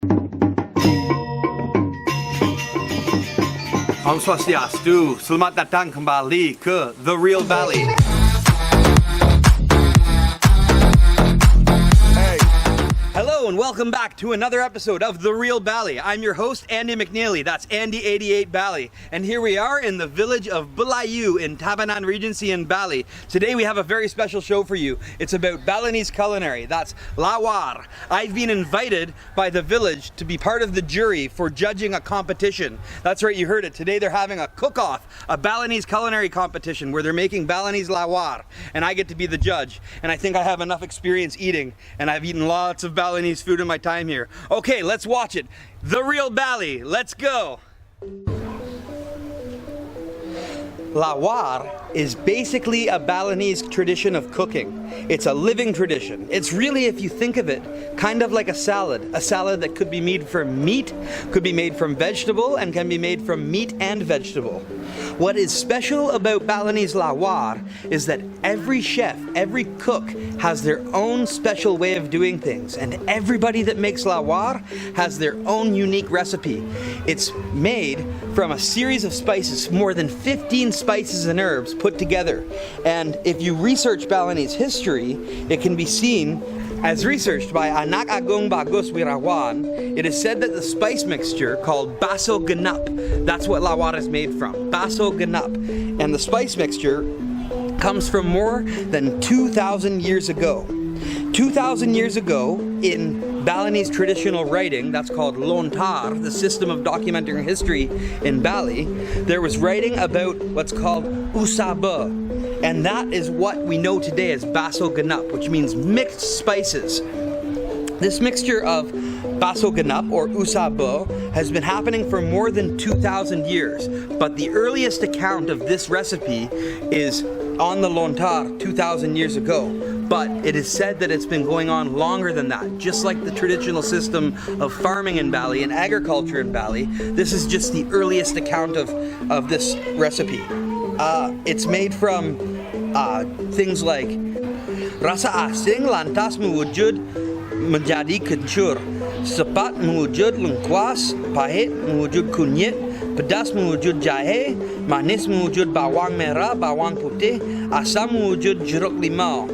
Om Swastiastu, selamat datang kembali ke The Real Bali. Hello and welcome back to another episode of The Real Bali. I'm your host, Andy McNeely. That's Andy88 Bali. And here we are in the village of Belayu in Tabanan Regency in Bali. Today we have a very special show for you. It's about Balinese Culinary. That's Lawar. I've been invited by the village to be part of the jury for judging a competition. That's right, you heard it. Today they're having a cook-off, a Balinese culinary competition where they're making Balinese Lawar. And I get to be the judge. And I think I have enough experience eating. And I've eaten lots of Balinese food in my time here. Okay, let's watch it. The Real Bali, let's go. Lawar is basically a Balinese tradition of cooking. It's a living tradition. It's really, if you think of it, kind of like a salad that could be made from meat, could be made from vegetable, and can be made from meat and vegetable. What is special about Balinese Lawar is that every chef, every cook has their own special way of doing things, and everybody that makes Lawar has their own unique recipe. It's made from a series of spices, more than 15 spices and herbs put together. And if you research Balinese history, it can be seen as researched by Anak Agung Bagus Wirawan. It is said that the spice mixture called baso genap, that's what Lawar is made from, baso genap. And the spice mixture comes from more than 2,000 years ago. 2,000 years ago, in Balinese traditional writing, that's called lontar, the system of documenting history in Bali, there was writing about what's called usaba. And that is what we know today as baso genap, which means mixed spices. This mixture of baso genap or usaba has been happening for more than 2,000 years, but the earliest account of this recipe is on the lontar 2,000 years ago. But it is said that it's been going on longer than that, just like the traditional system of farming in Bali and agriculture in Bali. This is just the earliest account of this recipe. It's made from things like rasa asing lantas mewujud menjadi kencur, sepat mewujud lengkuas, pahit mewujud kunyit, pedas mewujud jahe, manis mewujud bawang merah, bawang putih, asam mewujud jeruk limau.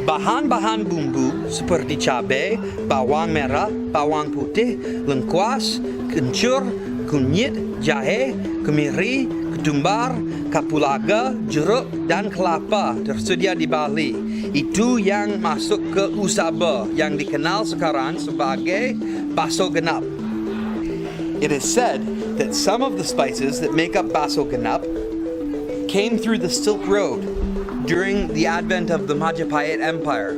Bahan-bahan bumbu seperti cabai, bawang merah, bawang putih, lengkuas, kencur, kunyit, jahe, kemiri, ketumbar, kapulaga, jeruk, dan kelapa tersedia di Bali. Itu yang masuk ke usaba yang dikenal sekarang sebagai baso genap. It is said that some of the spices that make up baso genap came through the Silk Road during the advent of the Majapahit Empire.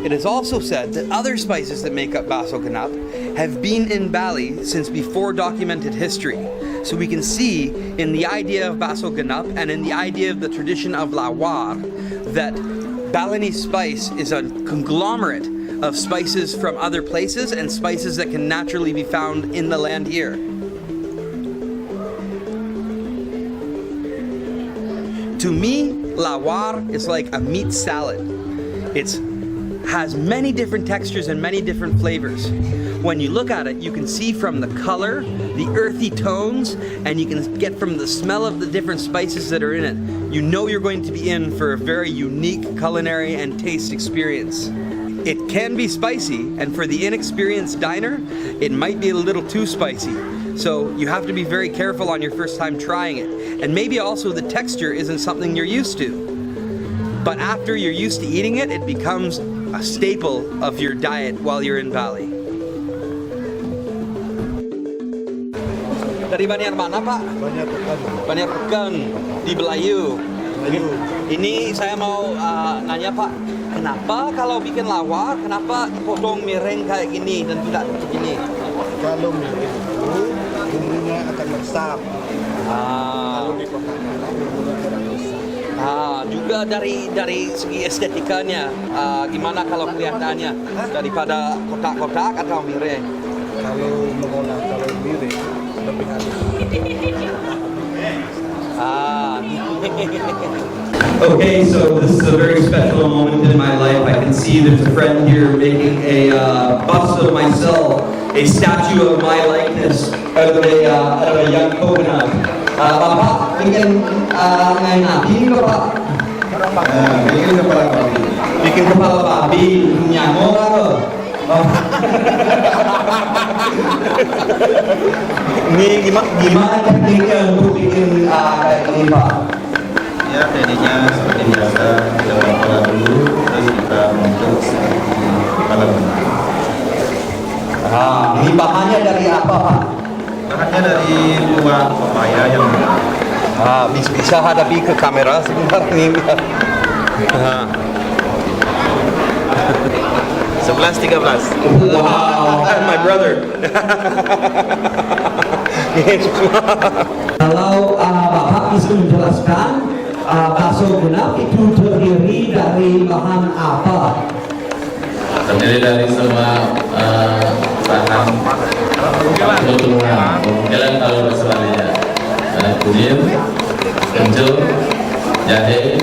It is also said that other spices that make up baso genap have been in Bali since before documented history. So we can see in the idea of baso genap and in the idea of the tradition of Lawar that Balinese spice is a conglomerate of spices from other places and spices that can naturally be found in the land here. To me, Lawar is like a meat salad. It has many different textures and many different flavors. When you look at it, you can see from the color, the earthy tones, and you can get from the smell of the different spices that are in it. You know you're going to be in for a very unique culinary and taste experience. It can be spicy, and for the inexperienced diner, it might be a little too spicy. So you have to be very careful on your first time trying it. And maybe also the texture isn't something you're used to. But after you're used to eating it, it becomes a staple of your diet while you're in Bali. Dari Banjar mana, Pak? Banyak pekan. Banjar Pekan di Belayu. Ini saya mau nanya, Pak, kenapa kalau bikin lawar, kenapa potong miring kayak gini dan tidak begini? Kalau miring itu bumbunya akan meresap. Kalau dipotong bumbunya akan meresap. Juga dari segi estetikanya, gimana kalau kelihatannya daripada kotak-kotak atau miring? Kalau miring lebih halus. Okay, so this is a very special moment in my life. see there's a friend here making a bust of myself, a statue of my likeness out of a young coconut. Bapak, bikin bikin kepala. Bikin kepala babi. Bikin kepala babi, nyamuk apa? Ini gimana tekniknya untuk bikin kayak ini, Pak? Ya, tekniknya seperti biasa, kita kepala dulu, terus kita bentuk seperti kepala benar. Ini bahannya dari apa, Pak? Bahannya dari buah pepaya yang benar. Bisa hadapi ke kamera sebentar nih. 11-13. Wow, and my brother. Kalau Bapak bisa menjelaskan bakso genap itu terdiri dari bahan apa? Terdiri dari semua bahan kebutuhan. Kemungkinan kalau selanjutnya kunyit, kencur, jahe,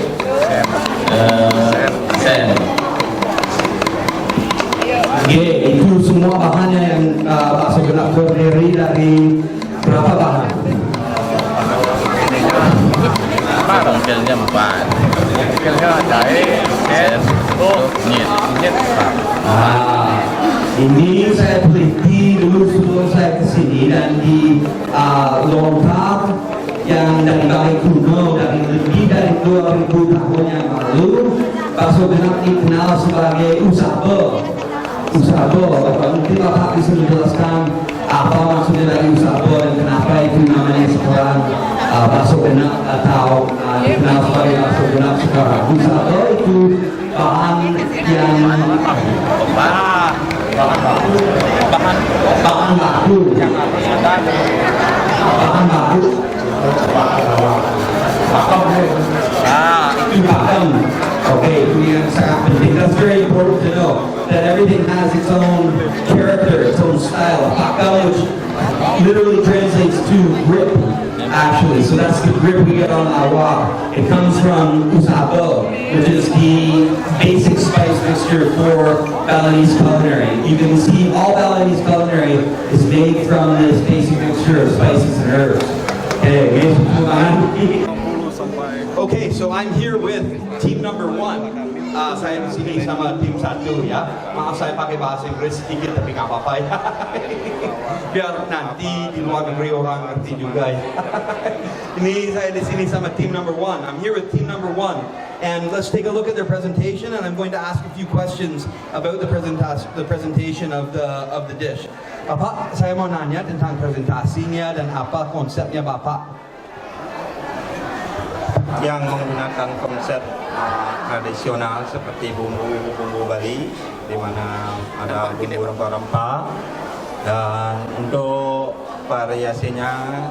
sen. Itu semua bahannya yang bakso genap terdiri dari berapa bahan? Kemungkinannya 4. Jahe, sen, kunyit. Ini saya teliti dulu sebelum saya kesini dan di Lomba yang dari Bali kuno dari lebih dari 2000 tahun yang lalu, bakso genap dikenal sebagai usabo. Mungkin Bapak bisa menjelaskan apa maksudnya dari usabo dan kenapa itu namanya sekarang bakso genap atau dikenal sebagai bakso genap sekarang. Usabo itu bahan yang bahan baku itu pakem. Okay, itu yang sangat penting. That's very important to know that everything has its own character, its own style. Pakem, which literally translates to grip, actually. So that's the grip we get on Lawar. It comes from usabo, which is the basic spice mixture for Balinese Culinary. You can see all Balinese Culinary is made from this basic mixture of spices and herbs. Okay, so I'm here with team number 1. Saya di sini sama tim 1 ya. Maaf saya pakai bahasa Inggris sedikit tapi nggak apa-apa ya. Biar nanti di luar negeri orang ngerti juga ya. Ini saya di sini sama team number 1. I'm here with team number 1. And let's take a look at their presentation, and I'm going to ask a few questions about the presentation of the dish. Bapak, saya mau nanya tentang presentasinya dan apa konsepnya Bapak? Yang menggunakan konsep tradisional seperti bumbu Bali, di mana ada bumbu rempah-rempah, dan untuk variasinya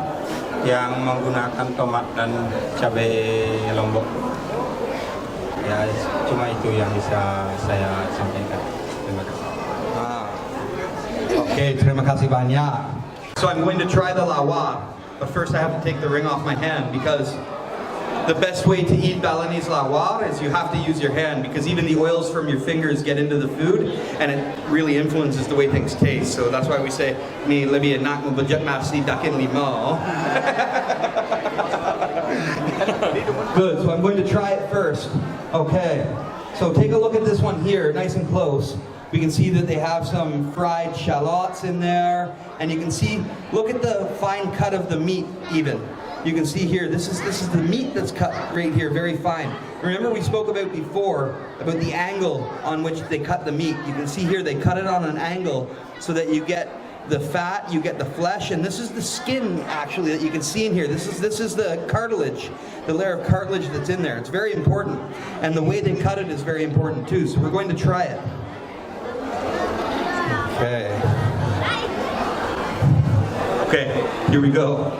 yang menggunakan tomat dan cabai lombok. Ya, cuma itu yang bisa saya sampaikan. Terima kasih. Okay, terima kasih banyak. So I'm going to try the lawar, but first I have to take the ring off my hand because the best way to eat Balinese lawar is you have to use your hand, because even the oils from your fingers get into the food and it really influences the way things taste. So that's why we say, "Ni lebih enak membejak nasi dakin limau." Good, so I'm going to try it first. Okay, so take a look at this one here, nice and close. We can see that they have some fried shallots in there, and you can see, look at the fine cut of the meat even. You can see here, this is the meat that's cut right here, very fine. Remember we spoke about before, about the angle on which they cut the meat. You can see here, they cut it on an angle so that you get the fat, you get the flesh, and this is the skin actually that you can see in here. This is the cartilage, the layer of cartilage that's in there. It's very important, and the way they cut it is very important too. So we're going to try it. Okay. Okay, here we go.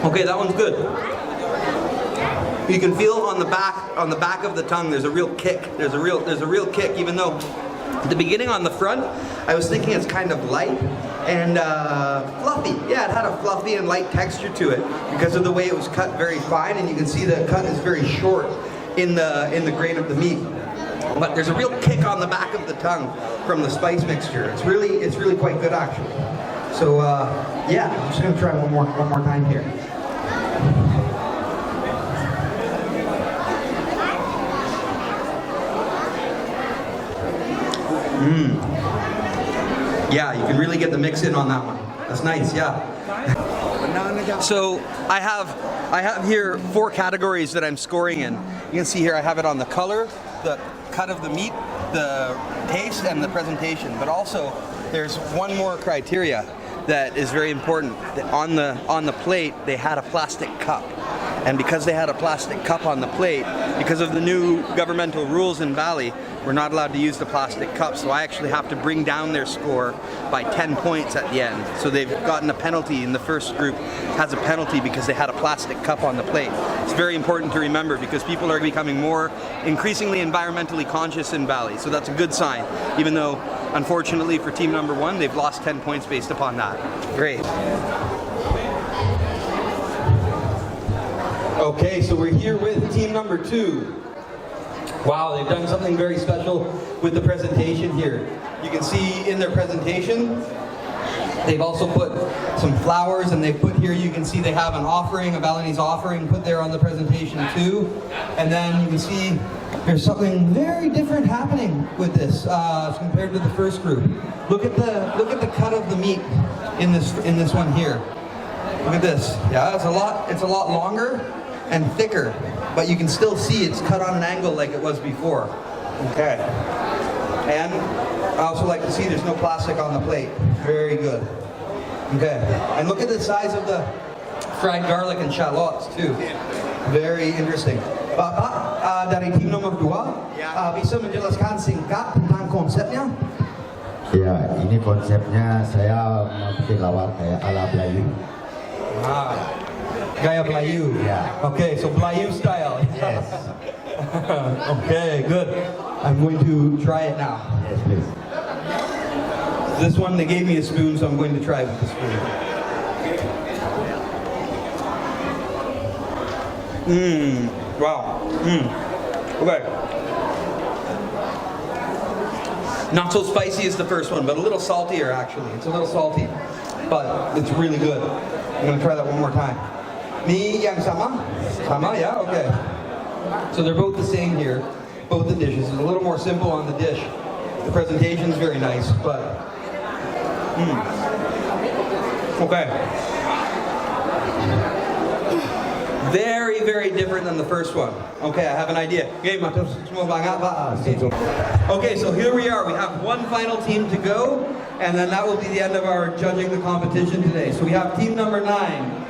Okay, that one's good. You can feel on the back of the tongue. There's a real kick. There's a real kick. Even though at the beginning on the front, I was thinking it's kind of light, and fluffy. Yeah, it had a fluffy and light texture to it because of the way it was cut very fine, and you can see the cut is very short in the grain of the meat. But there's a real kick on the back of the tongue from the spice mixture. It's really quite good actually. So yeah, I'm just gonna try one more time here. Yeah, you can really get the mix in on that one. That's nice, yeah. So I have here 4 categories that I'm scoring in. You can see here I have it on the color, the cut of the meat, the taste, and the presentation. But also there's one more criteria that is very important. On the plate they had a plastic cup. And because they had a plastic cup on the plate, because of the new governmental rules in Bali, we're not allowed to use the plastic cup. So I actually have to bring down their score by 10 points at the end. So they've gotten a penalty, and the first group has a penalty because they had a plastic cup on the plate. It's very important to remember because people are becoming increasingly environmentally conscious in Bali. So that's a good sign, even though unfortunately for team number 1, they've lost 10 points based upon that. Great. Okay, so we're here with team number 2. Wow, they've done something very special with the presentation here. You can see in their presentation, they've also put some flowers, and they've put here, you can see they have an offering, a Balinese offering put there on the presentation too. And then you can see there's something very different happening with this as compared to the first group. Look at the cut of the meat in this one here. Look at this. Yeah, it's a lot longer and thicker, but you can still see it's cut on an angle like it was before. Okay. And I also like to see there's no plastic on the plate. Very good. Okay. And look at the size of the fried garlic and shallots too. Very interesting. Bapak dari tim nomor 2 bisa menjelaskan singkat tentang konsepnya? Ya, ini konsepnya saya bikin lawar kayak ala Belayu. Gaya Belayu. Yeah. Okay, so Belayu style. Yes. Okay, good. I'm going to try it now. Yes, please. This one, they gave me a spoon, so I'm going to try with the spoon. Wow. Okay. Not so spicy as the first one, but a little saltier actually. It's a little salty, but it's really good. I'm going to try that one more time. Ni yang sama? Sama, yeah? Okay. So they're both the same here, both the dishes. It's a little more simple on the dish. The presentation's very nice, but... Okay. Very, very different than the first one. Okay, I have an idea. Okay, so here we are. We have one final team to go, and then that will be the end of our judging the competition today. So we have team number 9.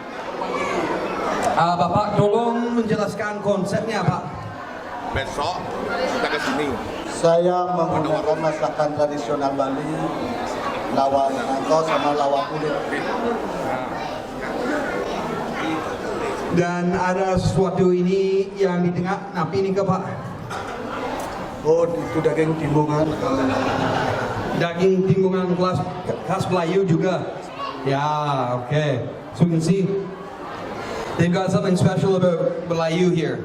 Bapak tolong menjelaskan konsepnya, Pak. Besok kita ke sini. Saya menggunakan masakan tradisional Bali, lawar nangko sama lawar kulit. Dan ada sesuatu ini yang di tengah. Apa ini ke, Pak? Oh, itu daging timbungan. Daging timbungan khas Belayu juga. Yeah, okay. So you can see they've got something special about Belayu here.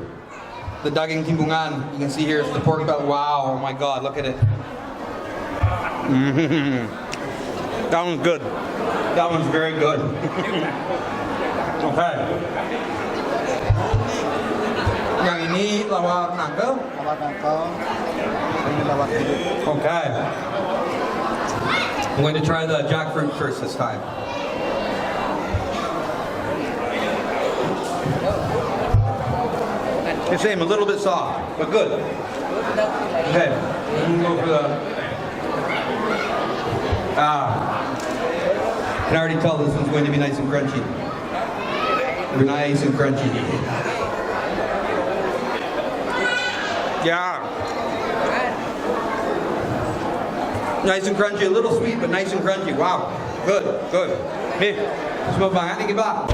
The daging timbungan. You can see here it's the pork belly. Wow, oh my God, look at it. That one's good. That one's very good. Okay. Yang ini lawar nangka. Lawar nangko, ini lawar kulit. Okay. I'm going to try the jackfruit first this time. The same, a little bit soft, but good. Okay, I'm gonna go for the. I can already tell this one's going to be nice and crunchy. Nice and crunchy. Yeah. Nice and crunchy, a little sweet, but nice and crunchy. Wow, good, good. Nih, semua banget nih kita.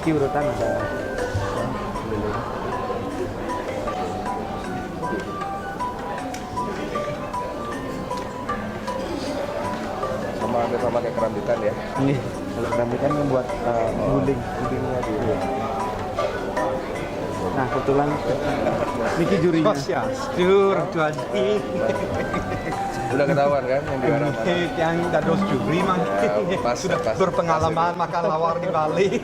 Ini urutan ada sama kayak kerambitan ya. Ini. Kalau kerambitan yang buat gulingnya dia. Nah kebetulan Niki jurinya. Ya, jur, jadi. Udah ketahuan kan yang juara mana? Yang dados juri mah. Pas, Sudah pas. berpengalaman makan lawar di Bali.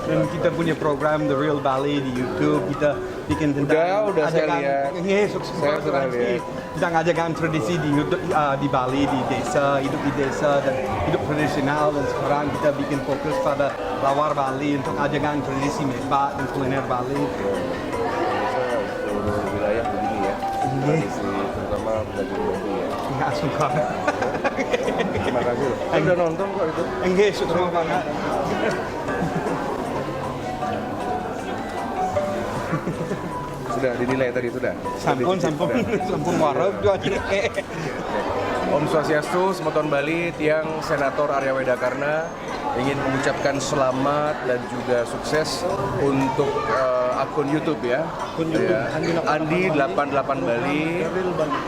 Dan kita punya program The Real Bali di YouTube. Kita bikin tentang Udah saya lihat. Sukses Saya sudah lihat. Kita ngajarkan tradisi di Bali, di desa, hidup di desa dan hidup tradisional. Dan sekarang kita bikin fokus pada lawar Bali untuk ajarkan tradisi mebat dan kuliner Bali. Seluruh wilayah begini ya. Tradisi terutama belajar Babi ya. Nggak suka. Terima kasih loh. Saya udah nonton kok itu. Enggak, suka banget. Sudah dinilai tadi sudah. Sampun warung dua Om Swastiastu, Semeton Bali, Tiang Senator Arya Weda Karna ingin mengucapkan selamat dan juga sukses untuk akun YouTube ya. Andi 88 Bali,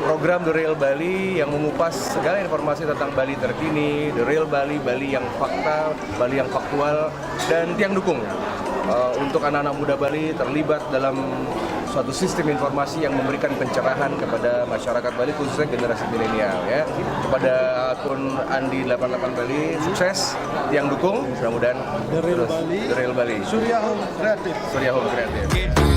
program The Real Bali yang mengupas segala informasi tentang Bali terkini, The Real Bali, Bali yang fakta, Bali yang faktual, dan Tiang dukung untuk anak-anak muda Bali terlibat dalam suatu sistem informasi yang memberikan pencerahan kepada masyarakat Bali khususnya generasi milenial ya. Kepada akun Andi 88 Bali sukses, yang dukung mudah-mudahan The Real Bali, Surya Home Creative. Surya Home Creative.